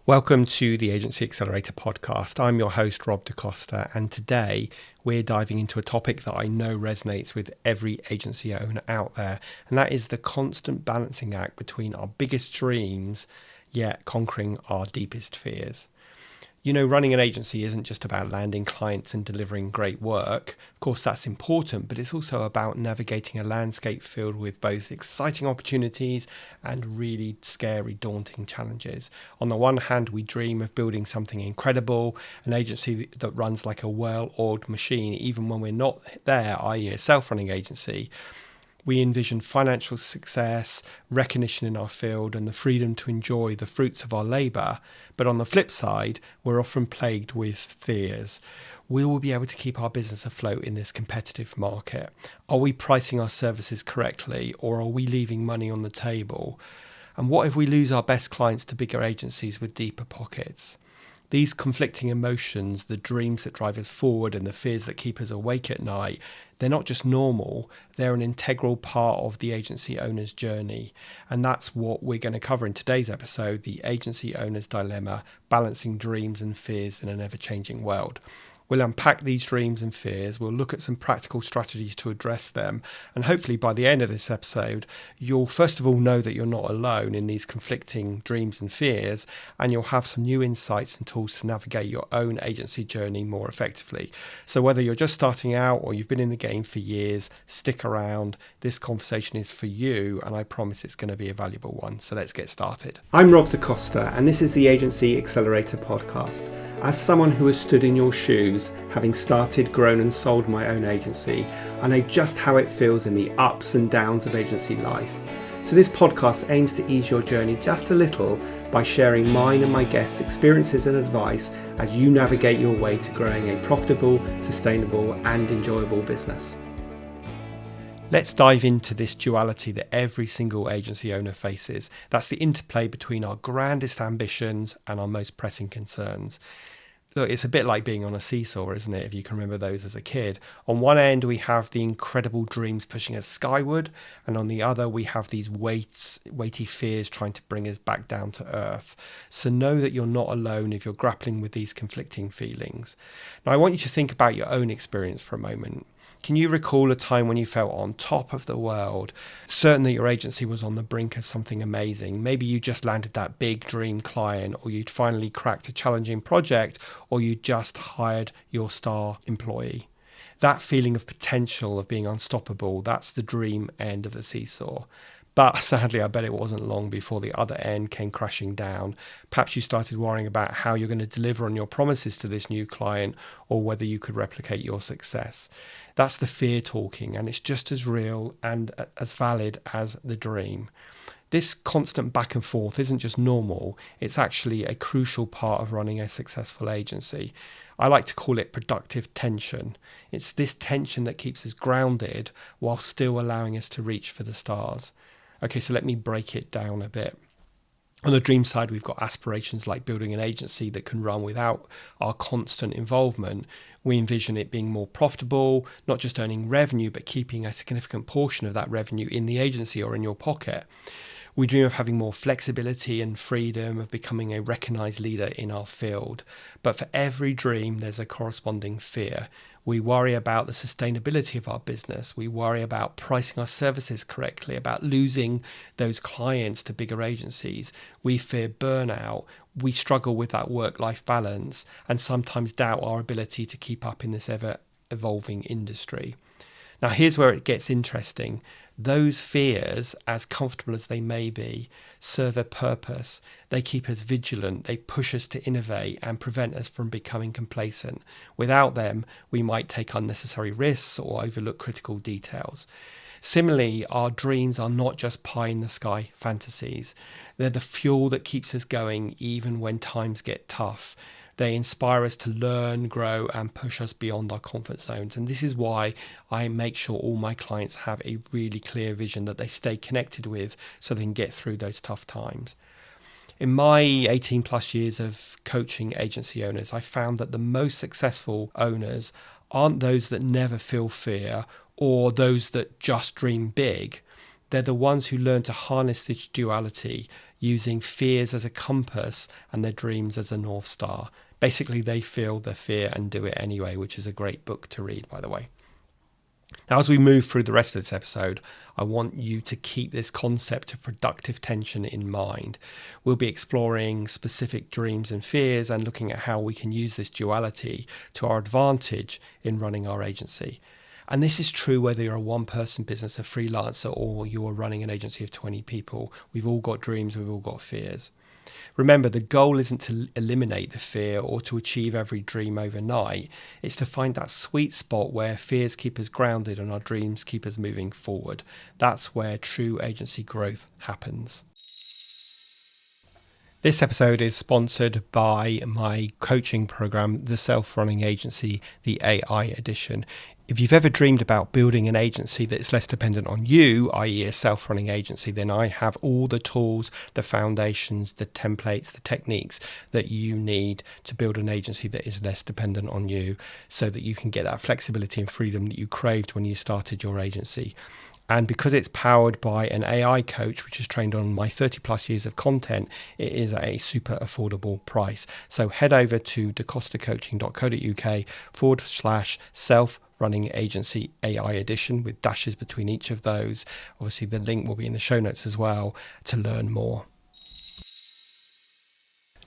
Welcome to the Agency Accelerator podcast. I'm your host, Rob DaCosta, and today we're diving into a topic that I know resonates with every agency owner out there, and that is the constant balancing act between our biggest dreams yet conquering our deepest fears. You know, running an agency isn't just about landing clients and delivering great work. Of course, that's important, but it's also about navigating a landscape filled with both exciting opportunities and really scary, daunting challenges. On the one hand, we dream of building something incredible, an agency that runs like a well-oiled machine, even when we're not there, i.e. a self-running agency. We envision financial success, recognition in our field, and the freedom to enjoy the fruits of our labour. But on the flip side, we're often plagued with fears. Will we be able to keep our business afloat in this competitive market? Are we pricing our services correctly, or are we leaving money on the table? And what if we lose our best clients to bigger agencies with deeper pockets? These conflicting emotions, the dreams that drive us forward and the fears that keep us awake at night, they're not just normal, they're an integral part of the agency owner's journey. And that's what we're going to cover in today's episode, the agency owner's dilemma, balancing dreams and fears in an ever-changing world. We'll unpack these dreams and fears, we'll look at some practical strategies to address them, and hopefully by the end of this episode, you'll first of all know that you're not alone in these conflicting dreams and fears, and you'll have some new insights and tools to navigate your own agency journey more effectively. So whether you're just starting out or you've been in the game for years, stick around. This conversation is for you, and I promise it's going to be a valuable one. So let's get started. I'm Rob DaCosta, and this is the Agency Accelerator podcast. As someone who has stood in your shoes, having started, grown and sold my own agency, I know just how it feels in the ups and downs of agency life. So this podcast aims to ease your journey just a little by sharing mine and my guests' experiences and advice as you navigate your way to growing a profitable, sustainable and enjoyable business. Let's dive into this duality that every single agency owner faces. That's the interplay between our grandest ambitions and our most pressing concerns. Look, it's a bit like being on a seesaw, isn't it? If you can remember those as a kid. On one end, we have the incredible dreams pushing us skyward, and on the other, we have these weighty fears trying to bring us back down to earth. So know that you're not alone if you're grappling with these conflicting feelings. Now, I want you to think about your own experience for a moment. Can you recall a time when you felt on top of the world, certain that your agency was on the brink of something amazing? Maybe you just landed that big dream client, or you'd finally cracked a challenging project, or you just hired your star employee. That feeling of potential, of being unstoppable, that's the dream end of the seesaw. But sadly, I bet it wasn't long before the other end came crashing down. Perhaps you started worrying about how you're going to deliver on your promises to this new client, or whether you could replicate your success. That's the fear talking, and it's just as real and as valid as the dream. This constant back and forth isn't just normal, it's actually a crucial part of running a successful agency. I like to call it productive tension. It's this tension that keeps us grounded while still allowing us to reach for the stars. Okay, so let me break it down a bit. On the dream side, we've got aspirations like building an agency that can run without our constant involvement. We envision it being more profitable, not just earning revenue, but keeping a significant portion of that revenue in the agency or in your pocket. We dream of having more flexibility and freedom, of becoming a recognized leader in our field. But for every dream, there's a corresponding fear. We worry about the sustainability of our business. We worry about pricing our services correctly, about losing those clients to bigger agencies. We fear burnout. We struggle with that work-life balance and sometimes doubt our ability to keep up in this ever-evolving industry. Now, here's where it gets interesting. Those fears, as comfortable as they may be, serve a purpose. They keep us vigilant, they push us to innovate and prevent us from becoming complacent. Without them, we might take unnecessary risks or overlook critical details. Similarly, our dreams are not just pie-in-the-sky fantasies. They're the fuel that keeps us going even when times get tough. They inspire us to learn, grow, and push us beyond our comfort zones. And this is why I make sure all my clients have a really clear vision that they stay connected with so they can get through those tough times. In my 18 plus years of coaching agency owners, I found that the most successful owners aren't those that never feel fear or those that just dream big. They're the ones who learn to harness this duality using fears as a compass and their dreams as a North Star. Basically, they feel the fear and do it anyway, which is a great book to read, by the way. Now, as we move through the rest of this episode, I want you to keep this concept of productive tension in mind. We'll be exploring specific dreams and fears and looking at how we can use this duality to our advantage in running our agency. And this is true whether you're a one-person business, a freelancer, or you're running an agency of 20 people. We've all got dreams, we've all got fears. Remember, the goal isn't to eliminate the fear or to achieve every dream overnight. It's to find that sweet spot where fears keep us grounded and our dreams keep us moving forward. That's where true agency growth happens. This episode is sponsored by my coaching program, The Self-Running Agency, the AI edition. If you've ever dreamed about building an agency that's less dependent on you, i.e. a self-running agency, then I have all the tools, the foundations, the templates, the techniques that you need to build an agency that is less dependent on you so that you can get that flexibility and freedom that you craved when you started your agency. And because it's powered by an AI coach, which is trained on my 30 plus years of content, it is at a super affordable price. So head over to dacostacoaching.co.uk/self-running agency AI edition with dashes between each of those. Obviously, the link will be in the show notes as well to learn more.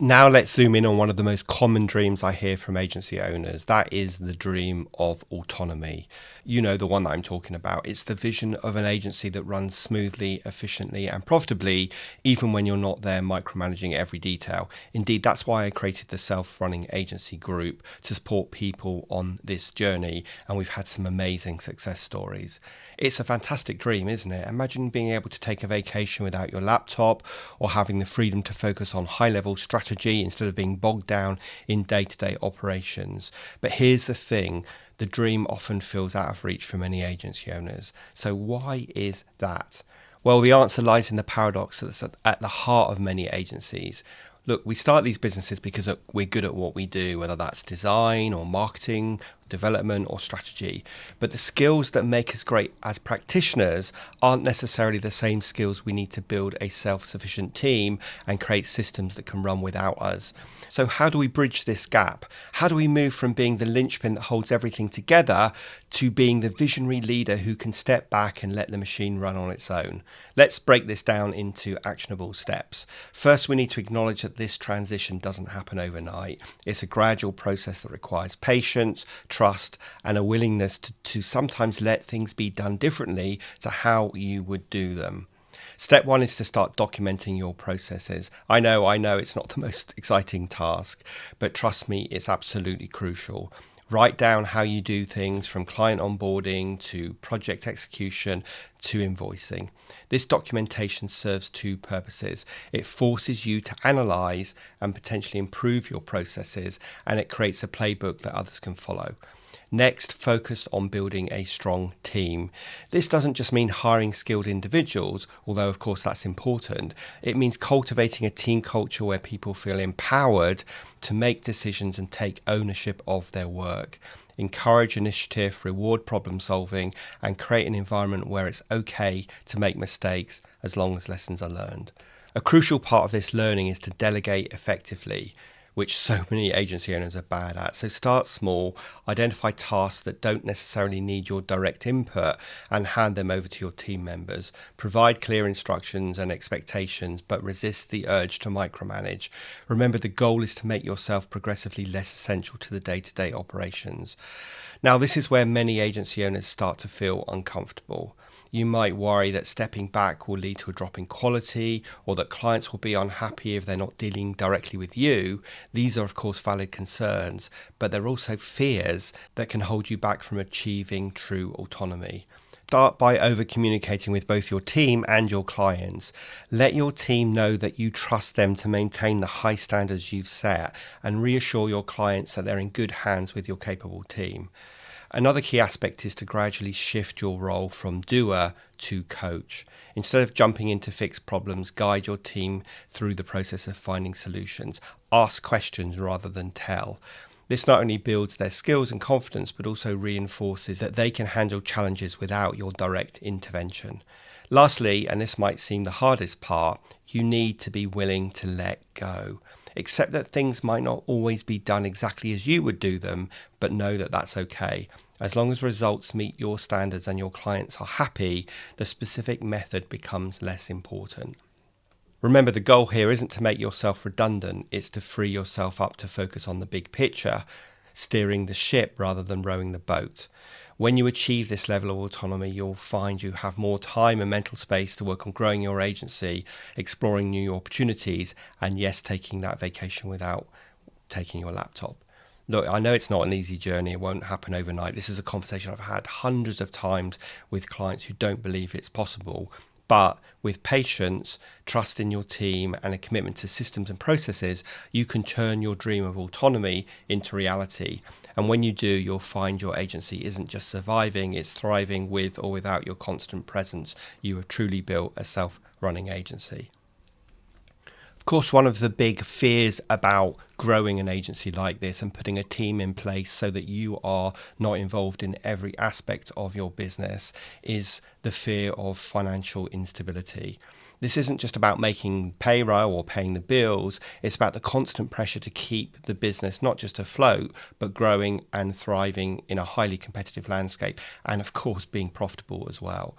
Now let's zoom in on one of the most common dreams I hear from agency owners. That is the dream of autonomy. You know, the one that I'm talking about. It's the vision of an agency that runs smoothly, efficiently, and profitably, even when you're not there micromanaging every detail. Indeed, that's why I created the Self-Running Agency Group to support people on this journey, and we've had some amazing success stories. It's a fantastic dream, isn't it? Imagine being able to take a vacation without your laptop or having the freedom to focus on high-level strategy instead of being bogged down in day-to-day operations. But here's the thing, the dream often feels out of reach for many agency owners. So why is that? Well, the answer lies in the paradox that's at the heart of many agencies. Look, we start these businesses because we're good at what we do, whether that's design or marketing, development or strategy. But the skills that make us great as practitioners aren't necessarily the same skills we need to build a self-sufficient team and create systems that can run without us. So how do we bridge this gap? How do we move from being the linchpin that holds everything together to being the visionary leader who can step back and let the machine run on its own? Let's break this down into actionable steps. First, we need to acknowledge that this transition doesn't happen overnight. It's a gradual process that requires patience, trust, and a willingness to sometimes let things be done differently to how you would do them. Step one is to start documenting your processes. I know it's not the most exciting task, but trust me, it's absolutely crucial. Write down how you do things from client onboarding to project execution to invoicing. This documentation serves two purposes. It forces you to analyze and potentially improve your processes, and it creates a playbook that others can follow. Next, focus on building a strong team. This doesn't just mean hiring skilled individuals, although of course that's important. It means cultivating a team culture where people feel empowered to make decisions and take ownership of their work. Encourage initiative, reward problem solving, and create an environment where it's okay to make mistakes as long as lessons are learned. A crucial part of this learning is to delegate effectively, which so many agency owners are bad at. So start small, identify tasks that don't necessarily need your direct input and hand them over to your team members. Provide clear instructions and expectations, but resist the urge to micromanage. Remember, the goal is to make yourself progressively less essential to the day-to-day operations. Now, this is where many agency owners start to feel uncomfortable. You might worry that stepping back will lead to a drop in quality or that clients will be unhappy if they're not dealing directly with you. These are, of course, valid concerns, but they're also fears that can hold you back from achieving true autonomy. Start by over-communicating with both your team and your clients. Let your team know that you trust them to maintain the high standards you've set and reassure your clients that they're in good hands with your capable team. Another key aspect is to gradually shift your role from doer to coach. Instead of jumping in to fix problems, guide your team through the process of finding solutions. Ask questions rather than tell. This not only builds their skills and confidence, but also reinforces that they can handle challenges without your direct intervention. Lastly, and this might seem the hardest part, you need to be willing to let go. Accept that things might not always be done exactly as you would do them, but know that that's okay. As long as results meet your standards and your clients are happy, the specific method becomes less important. Remember, the goal here isn't to make yourself redundant, it's to free yourself up to focus on the big picture, steering the ship rather than rowing the boat. When you achieve this level of autonomy, you'll find you have more time and mental space to work on growing your agency, exploring new opportunities, and yes, taking that vacation without taking your laptop. Look, I know it's not an easy journey. It won't happen overnight. This is a conversation I've had hundreds of times with clients who don't believe it's possible. But with patience, trust in your team, and a commitment to systems and processes, you can turn your dream of autonomy into reality. And when you do, you'll find your agency isn't just surviving, it's thriving with or without your constant presence. You have truly built a self-running agency. Of course, one of the big fears about growing an agency like this and putting a team in place so that you are not involved in every aspect of your business is the fear of financial instability. This isn't just about making payroll or paying the bills. It's about the constant pressure to keep the business not just afloat, but growing and thriving in a highly competitive landscape, and of course being profitable as well.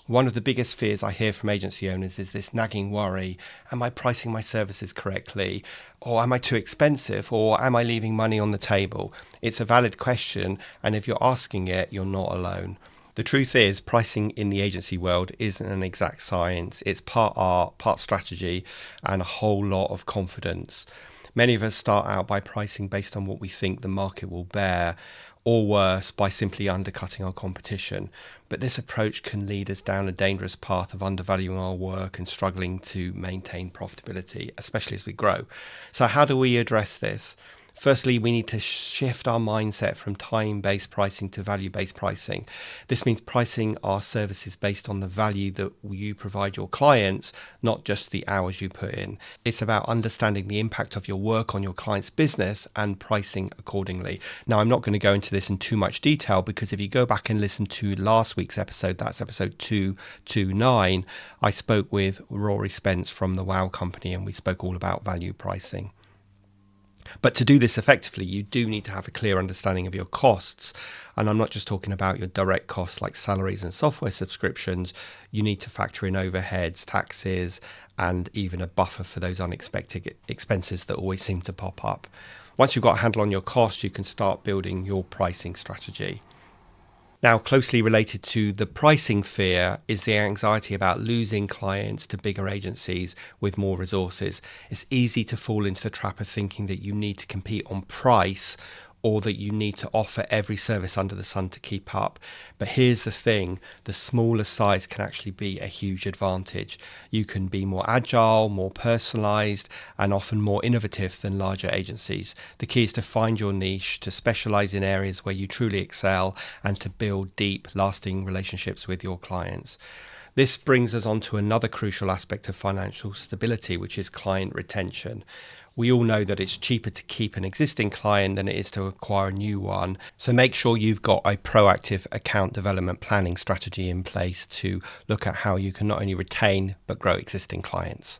One of the biggest fears I hear from agency owners is this nagging worry: am I pricing my services correctly? Or am I too expensive? Or am I leaving money on the table? It's a valid question, and if you're asking it, you're not alone. The truth is, pricing in the agency world isn't an exact science. It's part art, part strategy, and a whole lot of confidence. Many of us start out by pricing based on what we think the market will bear, or worse, by simply undercutting our competition. But this approach can lead us down a dangerous path of undervaluing our work and struggling to maintain profitability, especially as we grow. So how do we address this? Firstly, we need to shift our mindset from time-based pricing to value-based pricing. This means pricing our services based on the value that you provide your clients, not just the hours you put in. It's about understanding the impact of your work on your client's business and pricing accordingly. Now, I'm not going to go into this in too much detail because if you go back and listen to last week's episode, that's episode 229, I spoke with Rory Spence from the Wow Company and we spoke all about value pricing. But to do this effectively, you do need to have a clear understanding of your costs. And I'm not just talking about your direct costs like salaries and software subscriptions. You need to factor in overheads, taxes, and even a buffer for those unexpected expenses that always seem to pop up. Once you've got a handle on your costs, you can start building your pricing strategy. Now, closely related to the pricing fear is the anxiety about losing clients to bigger agencies with more resources. It's easy to fall into the trap of thinking that you need to compete on price or that you need to offer every service under the sun to keep up. But here's the thing, the smaller size can actually be a huge advantage. You can be more agile, more personalized, and often more innovative than larger agencies. The key is to find your niche, to specialize in areas where you truly excel, and to build deep, lasting relationships with your clients. This brings us on to another crucial aspect of financial stability, which is client retention. We all know that it's cheaper to keep an existing client than it is to acquire a new one. So make sure you've got a proactive account development planning strategy in place to look at how you can not only retain but grow existing clients.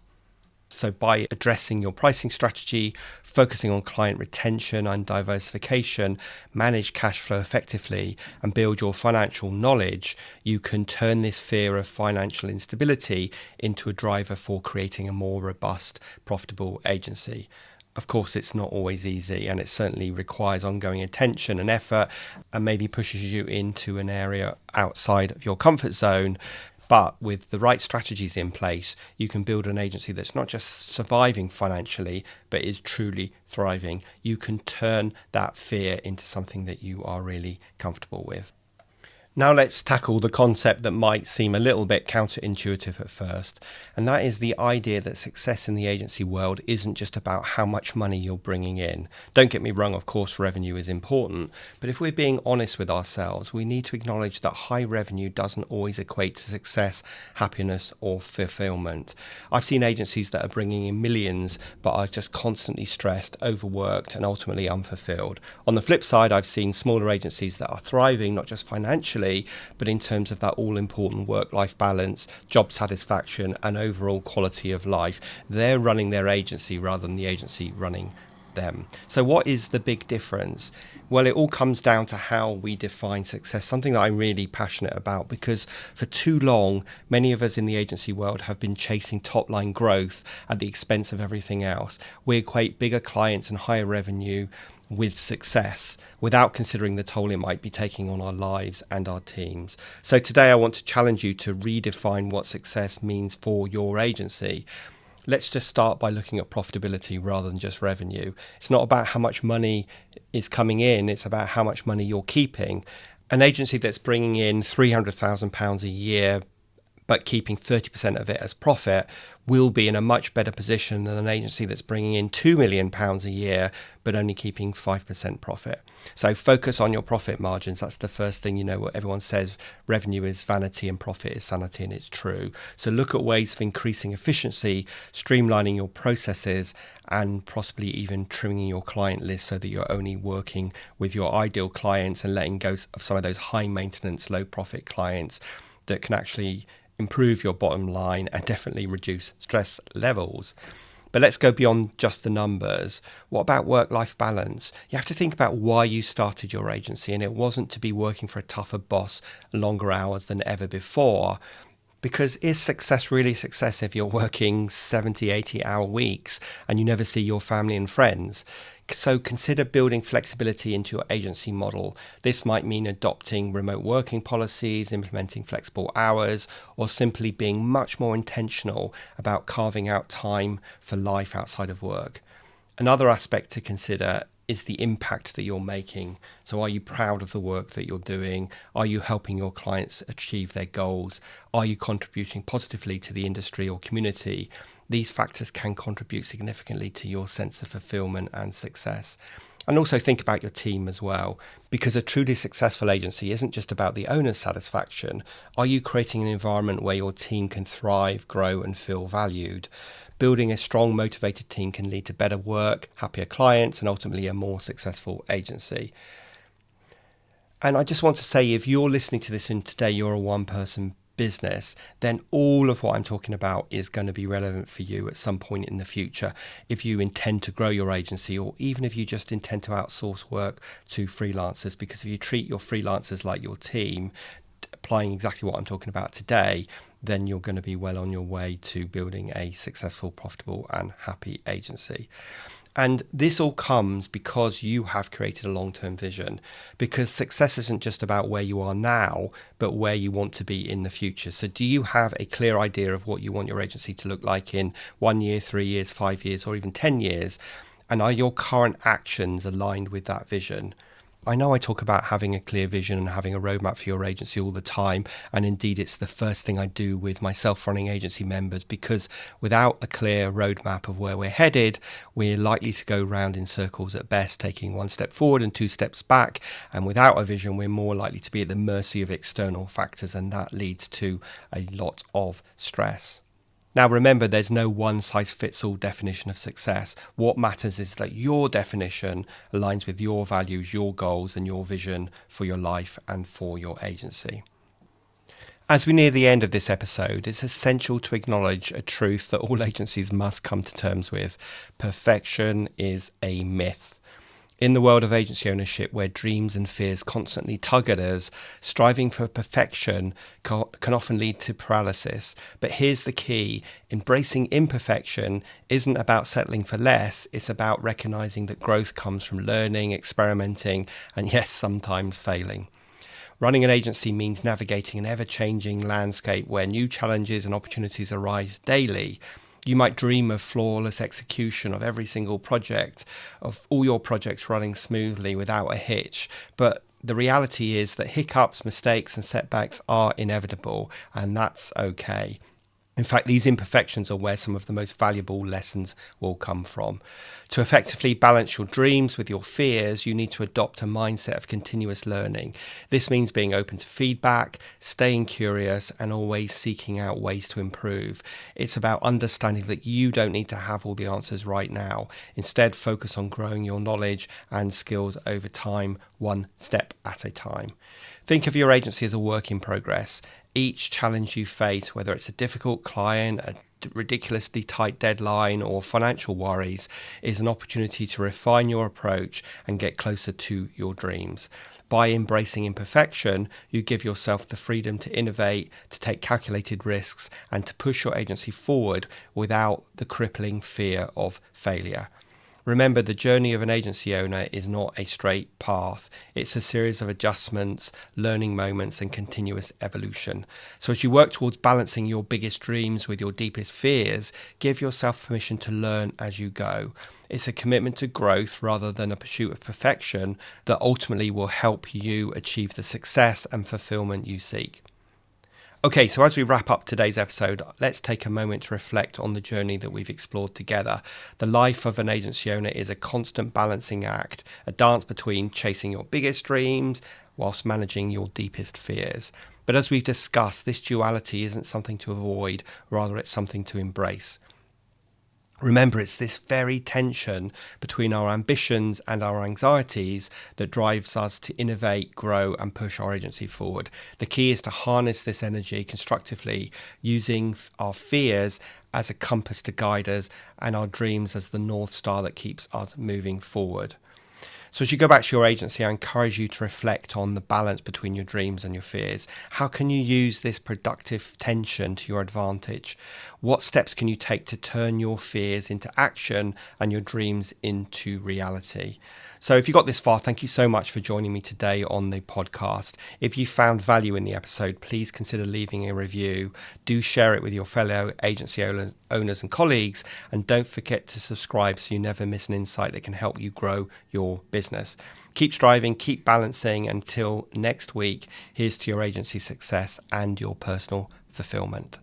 So by addressing your pricing strategy, focusing on client retention and diversification, manage cash flow effectively, and build your financial knowledge, you can turn this fear of financial instability into a driver for creating a more robust, profitable agency. Of course, it's not always easy, and it certainly requires ongoing attention and effort, and maybe pushes you into an area outside of your comfort zone. But with the right strategies in place, you can build an agency that's not just surviving financially, but is truly thriving. You can turn that fear into something that you are really comfortable with. Now let's tackle the concept that might seem a little bit counterintuitive at first, and that is the idea that success in the agency world isn't just about how much money you're bringing in. Don't get me wrong, of course revenue is important, but if we're being honest with ourselves, we need to acknowledge that high revenue doesn't always equate to success, happiness, or fulfillment. I've seen agencies that are bringing in millions but are just constantly stressed, overworked, and ultimately unfulfilled. On the flip side, I've seen smaller agencies that are thriving not just financially financially, but in terms of that all-important work-life balance, job satisfaction, and overall quality of life. They're running their agency rather than the agency running them. So what is the big difference? Well, it all comes down to how we define success, something that I'm really passionate about, because for too long, many of us in the agency world have been chasing top line growth at the expense of everything else. We equate bigger clients and higher revenue with success without considering the toll it might be taking on our lives and our teams. So today I want to challenge you to redefine what success means for your agency. Let's just start by looking at profitability rather than just revenue. It's not about how much money is coming in, it's about how much money you're keeping. An agency that's bringing in £300,000 a year but keeping 30% of it as profit will be in a much better position than an agency that's bringing in £2 million a year but only keeping 5% profit. So focus on your profit margins. That's the first thing. You know what everyone says, revenue is vanity and profit is sanity, and it's true. So look at ways of increasing efficiency, streamlining your processes, and possibly even trimming your client list so that you're only working with your ideal clients and letting go of some of those high maintenance, low profit clients that can actually improve your bottom line and definitely reduce stress levels. But let's go beyond just the numbers. What about work-life balance? You have to think about why you started your agency, and it wasn't to be working for a tougher boss, longer hours than ever before. Because is success really success if you're working 70, 80-hour weeks and you never see your family and friends? So consider building flexibility into your agency model. This might mean adopting remote working policies, implementing flexible hours, or simply being much more intentional about carving out time for life outside of work. Another aspect to consider is the impact that you're making. So are you proud of the work that you're doing? Are you helping your clients achieve their goals? Are you contributing positively to the industry or community? These factors can contribute significantly to your sense of fulfillment and success. And also think about your team as well, because a truly successful agency isn't just about the owner's satisfaction. Are you creating an environment where your team can thrive, grow, and feel valued? Building a strong, motivated team can lead to better work, happier clients, and ultimately a more successful agency. And I just want to say, if you're listening to this and today you're a one-person business, then all of what I'm talking about is going to be relevant for you at some point in the future if you intend to grow your agency, or even if you just intend to outsource work to freelancers. Because if you treat your freelancers like your team, applying exactly what I'm talking about today, then you're going to be well on your way to building a successful, profitable, and happy agency. And this all comes because you have created a long-term vision, because success isn't just about where you are now, but where you want to be in the future. So do you have a clear idea of what you want your agency to look like in 1 year, 3 years, 5 years, or even 10 years? And are your current actions aligned with that vision? I know I talk about having a clear vision and having a roadmap for your agency all the time, and indeed it's the first thing I do with my self-running agency members, because without a clear roadmap of where we're headed, we're likely to go round in circles at best, taking 1 step forward and 2 steps back. And without a vision, we're more likely to be at the mercy of external factors, and that leads to a lot of stress. Now, remember, there's no one-size-fits-all definition of success. What matters is that your definition aligns with your values, your goals, and your vision for your life and for your agency. As we near the end of this episode, it's essential to acknowledge a truth that all agencies must come to terms with. Perfection is a myth. In the world of agency ownership, where dreams and fears constantly tug at us, striving for perfection can often lead to paralysis. But here's the key. Embracing imperfection isn't about settling for less. It's about recognizing that growth comes from learning, experimenting, and yes, sometimes failing. Running an agency means navigating an ever-changing landscape where new challenges and opportunities arise daily. You might dream of flawless execution of every single project, of all your projects running smoothly without a hitch. But the reality is that hiccups, mistakes, and setbacks are inevitable, and that's okay. In fact, these imperfections are where some of the most valuable lessons will come from. To effectively balance your dreams with your fears, you need to adopt a mindset of continuous learning. This means being open to feedback, staying curious, and always seeking out ways to improve. It's about understanding that you don't need to have all the answers right now. Instead, focus on growing your knowledge and skills over time, one step at a time. Think of your agency as a work in progress. Each challenge you face, whether it's a difficult client, a ridiculously tight deadline, or financial worries, is an opportunity to refine your approach and get closer to your dreams. By embracing imperfection, you give yourself the freedom to innovate, to take calculated risks, and to push your agency forward without the crippling fear of failure. Remember, the journey of an agency owner is not a straight path. It's a series of adjustments, learning moments, and continuous evolution. So as you work towards balancing your biggest dreams with your deepest fears, give yourself permission to learn as you go. It's a commitment to growth rather than a pursuit of perfection that ultimately will help you achieve the success and fulfillment you seek. Okay, so as we wrap up today's episode, let's take a moment to reflect on the journey that we've explored together. The life of an agency owner is a constant balancing act, a dance between chasing your biggest dreams whilst managing your deepest fears. But as we've discussed, this duality isn't something to avoid, rather it's something to embrace. Remember, it's this very tension between our ambitions and our anxieties that drives us to innovate, grow, and push our agency forward. The key is to harness this energy constructively, using our fears as a compass to guide us and our dreams as the North Star that keeps us moving forward. So as you go back to your agency, I encourage you to reflect on the balance between your dreams and your fears. How can you use this productive tension to your advantage? What steps can you take to turn your fears into action and your dreams into reality? So if you got this far, thank you so much for joining me today on the podcast. If you found value in the episode, please consider leaving a review. Do share it with your fellow agency owners and colleagues, and don't forget to subscribe so you never miss an insight that can help you grow your business. Keep striving, keep balancing. Until next week, here's to your agency success and your personal fulfillment.